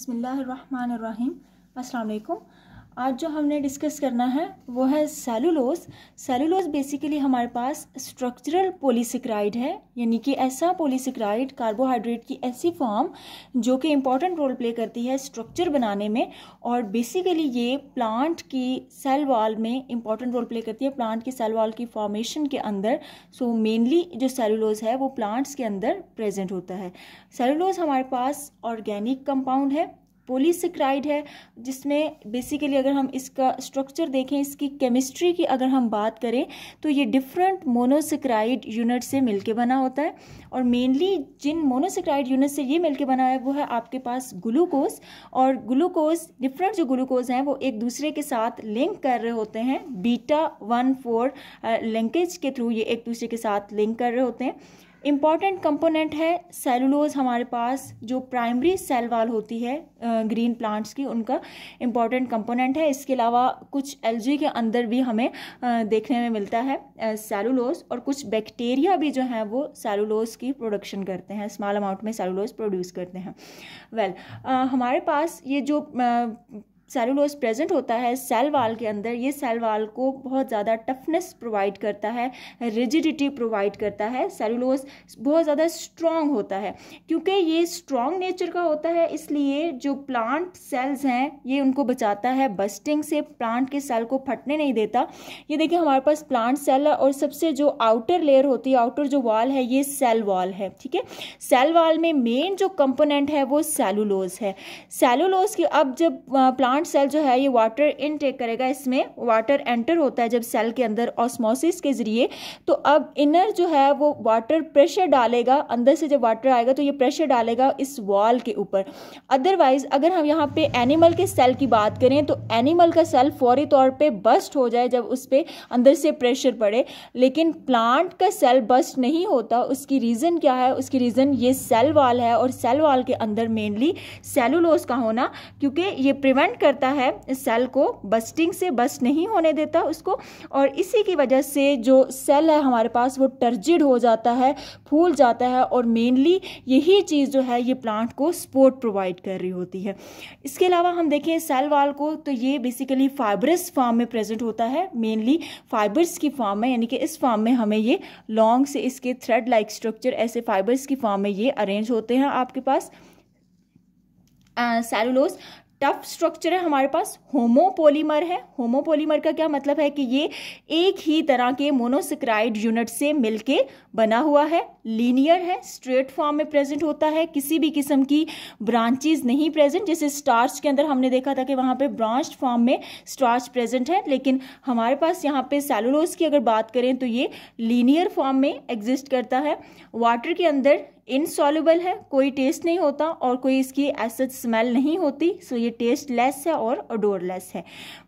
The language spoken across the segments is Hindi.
बिस्मिल्लाहिर्रहमानिर्रहीम। अस्सलाम वालेकुम। आज जो हमने डिस्कस करना है वो है सेलुलोज। सेलुलोज बेसिकली हमारे पास स्ट्रक्चरल पॉलीसेकेराइड है, यानी कि ऐसा पॉलीसेकेराइड, कार्बोहाइड्रेट की ऐसी फॉर्म जो कि इम्पॉर्टेंट रोल प्ले करती है स्ट्रक्चर बनाने में, और बेसिकली ये प्लांट की सेल वॉल में इम्पॉर्टेंट रोल प्ले करती है, प्लांट की सेल वॉल की फॉर्मेशन के अंदर। सो मेनली जो सेलुलोज है वो प्लांट्स के अंदर प्रेजेंट होता है। सेलुलोज हमारे पास ऑर्गेनिक कंपाउंड है, पॉलीसेकेराइड है, जिसमें बेसिकली अगर हम इसका स्ट्रक्चर देखें, इसकी केमिस्ट्री की अगर हम बात करें तो ये डिफरेंट मोनोसेकेराइड यूनिट से मिलके बना होता है। और मेनली जिन मोनोसेकेराइड यूनिट से ये मिलके बना है वो है आपके पास ग्लूकोज। और ग्लूकोज, डिफरेंट जो ग्लूकोज हैं वो एक दूसरे के साथ लिंक कर रहे होते हैं, β1,4 लिंकेज के थ्रू ये एक दूसरे के साथ लिंक कर रहे होते हैं। इम्पॉर्टेंट कंपोनेंट है सेलुलोज हमारे पास, जो प्राइमरी सेल वॉल होती है ग्रीन प्लांट्स की, उनका इम्पॉर्टेंट कंपोनेंट है। इसके अलावा कुछ एल्गी के अंदर भी हमें देखने में मिलता है सेलुलोज, और कुछ बैक्टीरिया भी जो हैं वो सेलुलोज की प्रोडक्शन करते हैं, स्मॉल अमाउंट में सेलुलोज प्रोड्यूस करते हैं। हमारे पास ये जो सेलुलोज प्रेजेंट होता है सेल वॉल के अंदर, ये सेल वॉल को बहुत ज़्यादा टफनेस प्रोवाइड करता है, रिजिडिटी प्रोवाइड करता है। सेलुलोज बहुत ज़्यादा स्ट्रॉन्ग होता है, क्योंकि ये स्ट्रॉन्ग नेचर का होता है, इसलिए जो प्लांट सेल्स हैं ये उनको बचाता है बस्टिंग से, प्लांट के सेल को फटने नहीं देता। ये देखिए हमारे पास प्लांट सेल है, और सबसे जो आउटर लेयर होती है, आउटर जो वॉल है, ये सेल वॉल है। ठीक है, सेल वॉल में मेन जो कंपोनेंट है वो सेलुलोज है। सेलुलोज की अब जब प्लांट सेल जो है ये वाटर इनटेक करेगा, इसमें वाटर एंटर होता है जब सेल के अंदर ऑस्मोसिस के जरिए, तो अब इनर जो है वो वाटर प्रेशर डालेगा, अंदर से जब वाटर आएगा तो ये प्रेशर डालेगा इस वॉल के ऊपर। अदरवाइज अगर हम यहाँ पे एनिमल के सेल की बात करें तो एनिमल का सेल फौरी तौर पे बस्ट हो जाए जब उस पर अंदर से प्रेशर पड़े, लेकिन प्लांट का सेल बस्ट नहीं होता। उसकी रीज़न क्या है? उसकी रीज़न ये सेल वॉल है, और सेल वॉल के अंदर मेनली सेलुलोज का होना, क्योंकि ये प्रिवेंट करता है इस सेल को बस्टिंग से, बस्ट नहीं होने देता उसको, और इसी की वजह से जो सेल है हमारे पास वो टर्जिड हो जाता है, फूल जाता है, और मेनली यही चीज़ जो है ये प्लांट को सपोर्ट प्रोवाइड कर रही होती है। इसके अलावा हम देखें सेल वॉल को, तो ये बेसिकली फाइबरस फॉर्म में प्रेजेंट होता है, मेनली फाइबर्स की फॉर्म में, यानी कि इस फॉर्म में हमें ये लॉन्ग से इसके थ्रेड लाइक स्ट्रक्चर ऐसे फाइबर्स की फॉर्म में ये अरेंज होते हैं आपके पास। सेलुलोज टफ स्ट्रक्चर है हमारे पास, होमोपोलीमर है। होमोपोलीमर का क्या मतलब है कि ये एक ही तरह के मोनोसेकेराइड यूनिट से मिलके बना हुआ है, लीनियर है, स्ट्रेट फॉर्म में प्रेजेंट होता है, किसी भी किस्म की ब्रांचेस नहीं प्रेजेंट। जैसे स्टार्च के अंदर हमने देखा था कि वहाँ पे ब्रांच्ड फॉर्म में स्टार्च प्रेजेंट है, लेकिन हमारे पास यहाँ पे सेलुलोज की अगर बात करें तो ये लीनियर फॉर्म में एग्जिस्ट करता है। वाटर के अंदर इनसॉल्युबल है, कोई टेस्ट नहीं होता और कोई इसकी एसिड स्मेल नहीं होती, सो ये टेस्ट लेस है और ओडोरलेस है।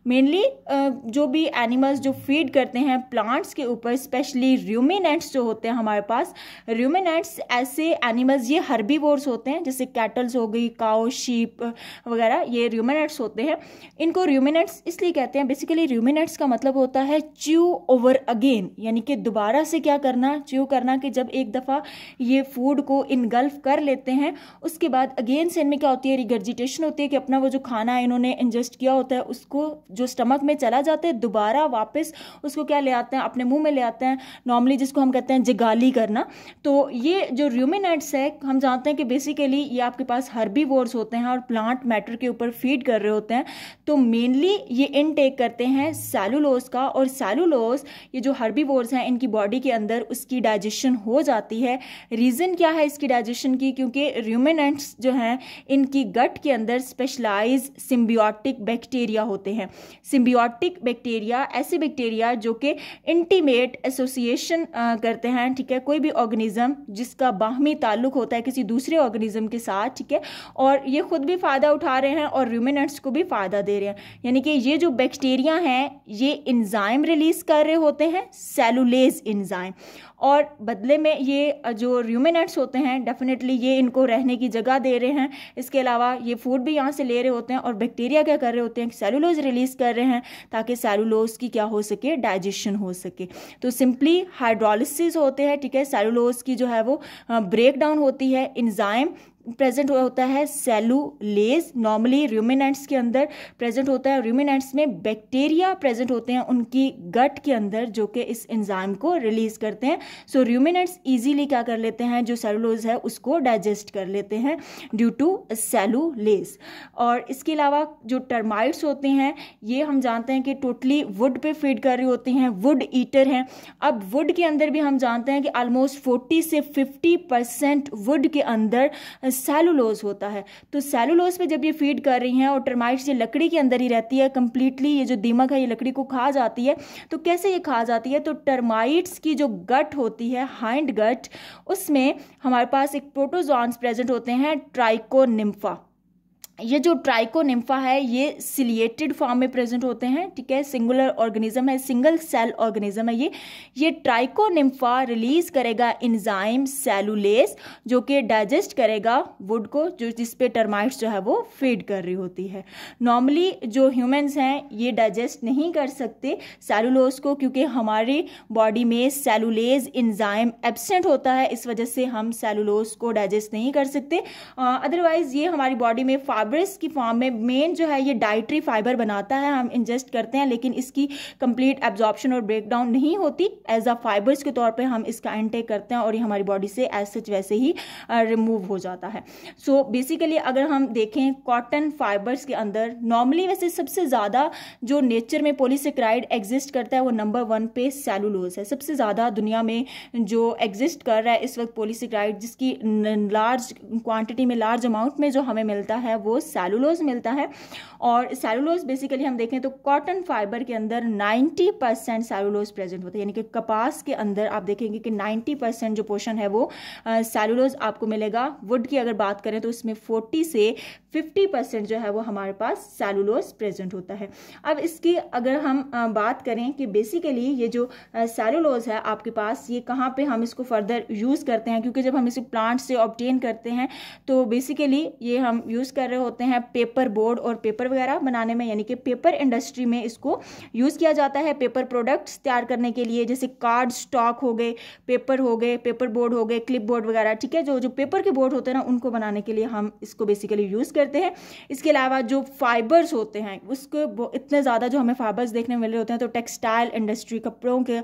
मेनली जो भी एनिमल्स जो फीड करते हैं प्लांट्स के ऊपर, स्पेशली रूमिनेंट्स जो होते हैं हमारे पास, रूमिनेंट्स ऐसे एनिमल्स, ये हर्बीवोर्स होते हैं, जैसे कैटल्स हो गई, काउ, शीप वगैरह, ये रूमिनेंट्स होते हैं। इनको रूमिनेंट्स इसलिए कहते हैं, बेसिकली रूमिनेंट्स का मतलब होता है च्यू ओवर अगेन, यानी कि दोबारा से क्या करना, च्यू करना, कि जब एक दफ़ा ये फूड को इनगल्फ कर लेते हैं उसके बाद अगेन से इनमें क्या होती है, रिगर्जिटेशन होती है, कि अपना वो जो खाना इन्होंने इंजेस्ट किया होता है उसको जो स्टमक में चला जाता है, दोबारा वापस उसको क्या ले आते हैं, अपने मुंह में ले आते हैं, नॉर्मली जिसको हम कहते हैं जगाली करना। तो ये जो रूमिनेंट्स है, हम जानते हैं कि बेसिकली ये आपके पास हर्बीवोर्स होते हैं और प्लांट मैटर के ऊपर फीड कर रहे होते हैं, तो मेनली ये इनटेक करते हैं सेलुलोज का, और सेलुलोज ये जो हर्बीवोर्स हैं इनकी बॉडी के अंदर उसकी डाइजेशन हो जाती है। रीज़न क्या है इसकी डाइजेशन की? क्योंकि रूमिनेंट्स जो हैं इनकी गट के अंदर स्पेशलाइज सिम्बियोटिक बैक्टीरिया होते हैं। सिम्बियोटिक बैक्टीरिया ऐसे बैक्टीरिया जो कि इंटीमेट एसोसिएशन करते हैं, ठीक है, कोई भी ऑर्गेनिज्म जिसका बाहमी ताल्लुक होता है किसी दूसरे ऑर्गेनिज्म के साथ, ठीक है, और ये खुद भी फ़ायदा उठा रहे हैं और रूमिनेंट्स को भी फ़ायदा दे रहे हैं। यानी कि ये जो बैक्टीरिया हैं ये इंजाइम रिलीज कर रहे होते हैं, सेलुलेज इंजाइम, और बदले में ये जो रूमिनेंट्स होते हैं डेफिनेटली ये इनको रहने की जगह दे रहे हैं। इसके अलावा ये फूड भी यहाँ से ले रहे होते हैं, और बैक्टीरिया क्या कर रहे होते हैं, सेलुलोज रिलीज कर रहे हैं ताकि सेलुलोज की क्या हो सके, डाइजेशन हो सके। तो सिंपली हाइड्रोलिसिस होते हैं, ठीक है, सेलुलोज की जो है वो ब्रेक डाउन होती है, इंजाइम प्रेजेंट होता है सेलुलेज, नॉर्मली रूमिनेंट्स के अंदर प्रेजेंट होता है। रूमिनेंट्स में बैक्टीरिया प्रेजेंट होते हैं उनकी गट के अंदर जो कि इस एंजाइम को रिलीज करते हैं। सो रूमिनेंट्स इजीली क्या कर लेते हैं, जो सेलुलोज है उसको डाइजेस्ट कर लेते हैं ड्यू टू सेलुलेज। और इसके अलावा जो टर्माइट्स होते हैं ये हम जानते हैं कि टोटली वुड पे फीड कर रही होती हैं, वुड ईटर हैं। अब वुड के अंदर भी हम जानते हैं कि ऑलमोस्ट 40 से 50% वुड के अंदर सेलुलोज होता है। तो सेलुलोज पे जब ये फीड कर रही हैं और टर्माइट्स ये लकड़ी के अंदर ही रहती है कंप्लीटली, ये जो दीमक है ये लकड़ी को खा जाती है। तो कैसे ये खा जाती है, तो टर्माइट्स की जो गट होती है, हाइंड गट, उसमें हमारे पास एक प्रोटोजोन्स प्रेजेंट होते हैं, ट्राइकोनिम्फा। ये जो ट्राइकोनिम्फा है ये सिलिएटेड फॉर्म में प्रेजेंट होते हैं, ठीक है, सिंगुलर ऑर्गेनिज्म है, सिंगल सेल ऑर्गेनिज्म है ये ट्राइकोनिम्फा रिलीज करेगा एंजाइम सेलुलेज जो कि डाइजेस्ट करेगा वुड को, जो जिस पे टर्माइट्स जो है वो फीड कर रही होती है। नॉर्मली जो ह्यूमंस हैं ये डाइजेस्ट नहीं कर सकते सेलुलोज को, क्योंकि हमारी बॉडी में सेलुलेज एंजाइम एब्सेंट होता है, इस वजह से हम सेलुलोज को डाइजेस्ट नहीं कर सकते। अदरवाइज ये हमारी बॉडी में फाइबर्स की फॉर्म में मेन जो है ये डाइटरी फाइबर बनाता है, हम इंजेस्ट करते हैं, लेकिन इसकी कंप्लीट एब्जॉर्प्शन और ब्रेकडाउन नहीं होती। एज अ फाइबर्स के तौर पे हम इसका इनटेक करते हैं और ये हमारी बॉडी से एज सच वैसे ही रिमूव हो जाता है। सो बेसिकली अगर हम देखें कॉटन फाइबर्स के अंदर नॉर्मली वैसे सबसे ज़्यादा जो नेचर में पॉलीसेकेराइड एग्जिस्ट करता है वो नंबर 1 पे सेलुलोज है। सबसे ज़्यादा दुनिया में जो एग्जिस्ट कर रहा है इस वक्त पॉलीसेकेराइड, जिसकी लार्ज क्वांटिटी में, लार्ज अमाउंट में जो हमें मिलता है वो सेलुलोज मिलता है। और सेलुलोज बेसिकली हम देखें तो कॉटन फाइबर के अंदर 90% सेलुलोज प्रेजेंट होता है, यानी कि कपास के अंदर आप देखेंगे कि 90% जो पोर्शन है वो सेलुलोज आपको मिलेगा। वुड की अगर बात करें तो उसमें 40 से 50% जो है वो हमारे पास सेलुलोज प्रेजेंट होता है। अब इसकी अगर हम बात करें कि बेसिकली ये जो सेलुलोज है आपके पास, ये कहाँ पे हम इसको फर्दर यूज़ करते हैं, क्योंकि जब हम इसे प्लांट से ऑब्टेन करते हैं तो बेसिकली ये हम यूज़ कर रहे होते हैं पेपर बोर्ड और पेपर वगैरह बनाने में, यानी कि पेपर इंडस्ट्री में इसको यूज़ किया जाता है पेपर प्रोडक्ट्स तैयार करने के लिए, जैसे कार्ड स्टॉक हो गए, पेपर हो गए, पेपर बोर्ड हो गए, क्लिप बोर्ड वगैरह, ठीक है, जो पेपर के बोर्ड होते हैं ना उनको बनाने के लिए हम इसको बेसिकली यूज़ करते हैं। इसके अलावा जो फाइबर्स होते हैं उसको इतने ज़्यादा जो हमें फाइबर्स देखने मिल रहे होते हैं, तो टेक्सटाइल इंडस्ट्री, कपड़ों के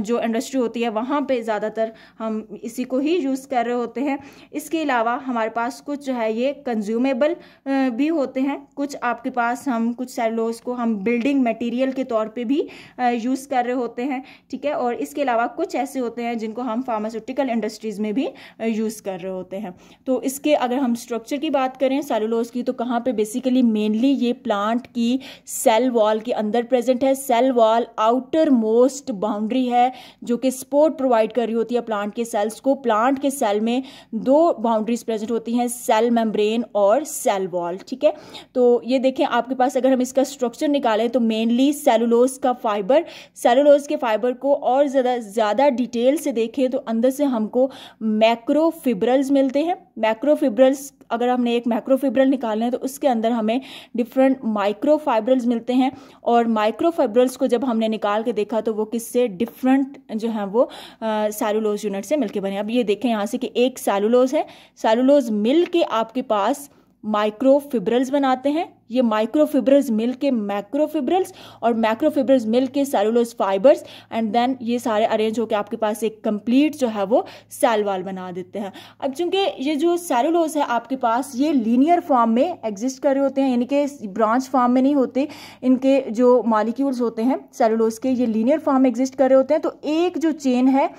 जो इंडस्ट्री होती है वहाँ पे ज़्यादातर हम इसी को ही यूज़ कर रहे होते हैं। इसके अलावा हमारे पास कुछ जो है ये कंज्यूमेबल भी होते हैं, कुछ आपके पास हम कुछ सेलुलोज को हम बिल्डिंग मटेरियल के तौर पे भी यूज़ कर रहे होते हैं, ठीक है। और इसके अलावा कुछ ऐसे होते हैं जिनको हम फार्मास्यूटिकल इंडस्ट्रीज़ में भी यूज़ कर रहे होते हैं। तो इसके अगर हम स्ट्रक्चर की बात करें सेलुलोज की, तो कहाँ पे बेसिकली मेनली ये प्लांट की सेल वॉल के अंदर प्रेजेंट है। Cell wall outermost boundary है जो कि सपोर्ट प्रोवाइड कर रही होती है प्लांट के सेल्स को। प्लांट के सेल में 2 बाउंड्रीज प्रेजेंट होती हैं, सेल मेम्ब्रेन और सेल वॉल, ठीक है। तो ये देखें आपके पास अगर हम इसका स्ट्रक्चर निकालें तो मेनली सेलुलोज का फाइबर, सेलुलोज के फाइबर को और ज़्यादा डिटेल से देखें तो अंदर से हमको मैक्रोफिब्रल्स मिलते हैं। मैक्रोफिब्रल्स अगर हमने एक मैक्रोफिब्रल निकालना है तो उसके अंदर हमें डिफरेंट माइक्रोफाइब्रल्स मिलते हैं, और माइक्रोफाइब्रल्स को जब हमने निकाल के देखा तो वो किससे डिफरेंट जो है वो सेलुलोज यूनिट से मिलके बने। अब ये देखें यहाँ से कि एक सेलुलोज है, सेलुलोज मिल के आपके पास माइक्रोफिब्रल्स बनाते हैं, ये माइक्रोफिब्रल्स मिल के मैक्रोफिब्रल्स और मैक्रोफिब्रल्स मिल के सेलुलोज फाइबर्स, एंड देन ये सारे अरेंज होकर आपके पास एक कंप्लीट जो है वो सेल वॉल बना देते हैं। अब चूंकि ये जो सेलुलोज है आपके पास ये लीनियर फॉर्म में एग्जिस्ट कर रहे होते हैं, यानी कि ब्रांच फॉर्म में नहीं होते, इनके जो मॉलिक्यूल्स होते हैं सेलुलोज के ये लीनियर फॉर्म में एग्जिस्ट कर रहे होते हैं। तो एक जो चेन है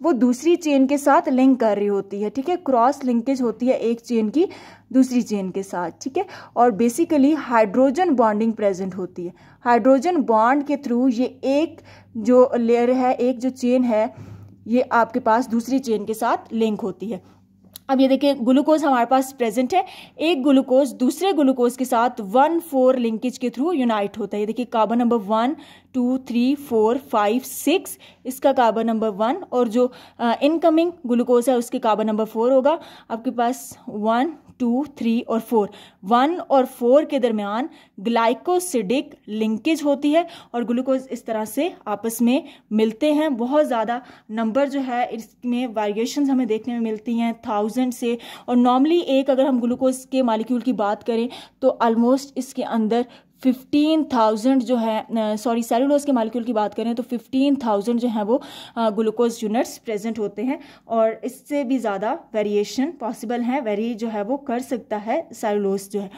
वो दूसरी चेन के साथ लिंक कर रही होती है, ठीक है, क्रॉस लिंकेज होती है एक चेन की दूसरी चेन के साथ, ठीक है। और बेसिकली हाइड्रोजन बॉन्डिंग प्रेजेंट होती है। हाइड्रोजन बॉन्ड के थ्रू ये एक जो लेयर है, एक जो चेन है, ये आपके पास दूसरी चेन के साथ लिंक होती है। अब ये देखिए ग्लूकोज हमारे पास प्रेजेंट है, एक ग्लूकोज दूसरे ग्लूकोज के साथ 1,4 लिंकेज के थ्रू यूनाइट होता है। ये देखिए कार्बन नंबर 1, 2, 3, 4, 5, 6 इसका कार्बन नंबर 1, और जो इनकमिंग ग्लूकोज है उसके कार्बन नंबर 4 होगा। आपके पास 1, 2, 3 और 4, 1 और 4 के दरमियान ग्लाइकोसिडिक लिंकेज होती है और ग्लूकोज इस तरह से आपस में मिलते हैं। बहुत ज़्यादा नंबर जो है इसमें वेरिएशंस हमें देखने में मिलती हैं 1000 से, और नॉर्मली एक अगर हम ग्लूकोज के मॉलिक्यूल की बात करें तो ऑलमोस्ट इसके अंदर 15,000 जो है, सेलुलोज के मॉलिक्यूल की बात करें तो 15,000 जो है वो ग्लूकोज यूनिट्स प्रेजेंट होते हैं, और इससे भी ज़्यादा वेरिएशन पॉसिबल है, वेरी जो है वो कर सकता है सेलुलोज जो है।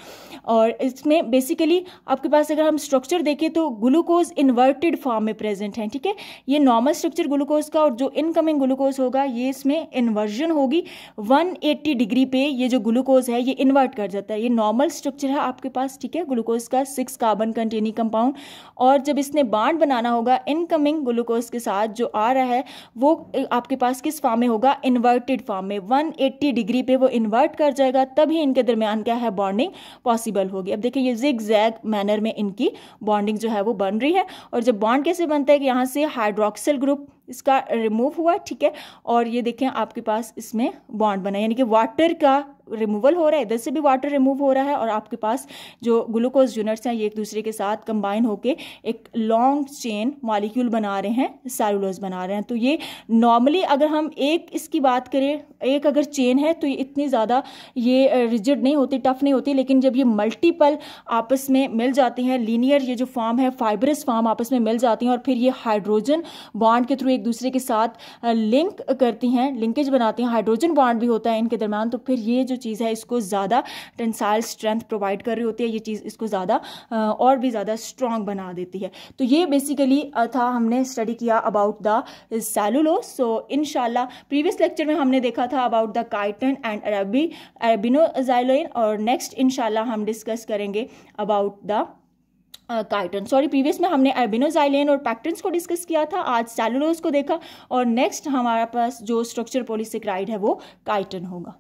और इसमें बेसिकली आपके पास अगर हम स्ट्रक्चर देखें तो ग्लूकोज इन्वर्टेड फॉर्म में प्रेजेंट है, ठीक है। ये नॉर्मल स्ट्रक्चर ग्लूकोज का, और जो इनकमिंग ग्लूकोज होगा ये इसमें इन्वर्जन होगी। 180 डिग्री पे ये जो ग्लूकोज है ये इन्वर्ट कर जाता है। ये नॉर्मल स्ट्रक्चर है आपके पास, ठीक है, ग्लूकोज का 6 कार्बन कंटेनिंग कंपाउंड, और जब इसने बॉन्ड बनाना होगा इनकमिंग ग्लूकोज के साथ जो आ रहा है वो आपके पास किस फॉर्म में होगा, इन्वर्टेड फॉर्म में। 180 डिग्री पे वो इन्वर्ट कर जाएगा, तभी इनके दरमियान क्या है, बॉन्डिंग पॉसिबल होगी। अब देखिए ये जिग-जैग मैनर में इनकी बॉन्डिंग जो है वो बन रही है, और जब बॉन्ड कैसे बनता है कि यहाँ से हाइड्रोक्सिल ग्रुप इसका रिमूव हुआ, ठीक है, और ये देखें आपके पास इसमें बॉन्ड बना, यानी कि वाटर का रिमूवल हो रहा है, इधर से भी वाटर रिमूव हो रहा है, और आपके पास जो ग्लूकोज यूनिट्स हैं ये एक दूसरे के साथ कंबाइन होके एक लॉन्ग चेन मॉलिक्यूल बना रहे हैं, सेलुलोज बना रहे हैं। तो ये नॉर्मली अगर हम एक इसकी बात करें, एक अगर चेन है तो ये इतनी ज़्यादा ये रिजिड नहीं होती, टफ नहीं होती, लेकिन जब ये मल्टीपल आपस में मिल जाती हैं, लीनियर ये जो फॉर्म है, फाइब्रस फॉर्म आपस में मिल जाती हैं, और फिर ये हाइड्रोजन बॉन्ड के थ्रू एक दूसरे के साथ लिंक करती हैं, लिंकेज बनाती हैं, हाइड्रोजन बॉन्ड भी होता है इनके दरमियान, तो फिर ये जो चीज़ है इसको ज़्यादा टेंसाइल स्ट्रेंथ प्रोवाइड कर रही होती है, ये चीज़ इसको ज़्यादा और भी ज़्यादा स्ट्रॉन्ग बना देती है। तो ये बेसिकली था, हमने स्टडी किया अबाउट द सेलुलोज। सो इंशाल्लाह प्रीवियस लेक्चर में हमने देखा था अबाउट द काइटिन एंड अरेबिनोजाइलिन, और नेक्स्ट इंशाल्लाह हम डिस्कस करेंगे अबाउट द काइटिन। प्रीवियस में हमने अरेबिनोजाइलिन और पैक्टिन्स को डिस्कस किया था, आज सेलुलोज को देखा, और नेक्स्ट हमारे पास जो स्ट्रक्चर पॉलीसेकेराइड है वो काइटिन होगा।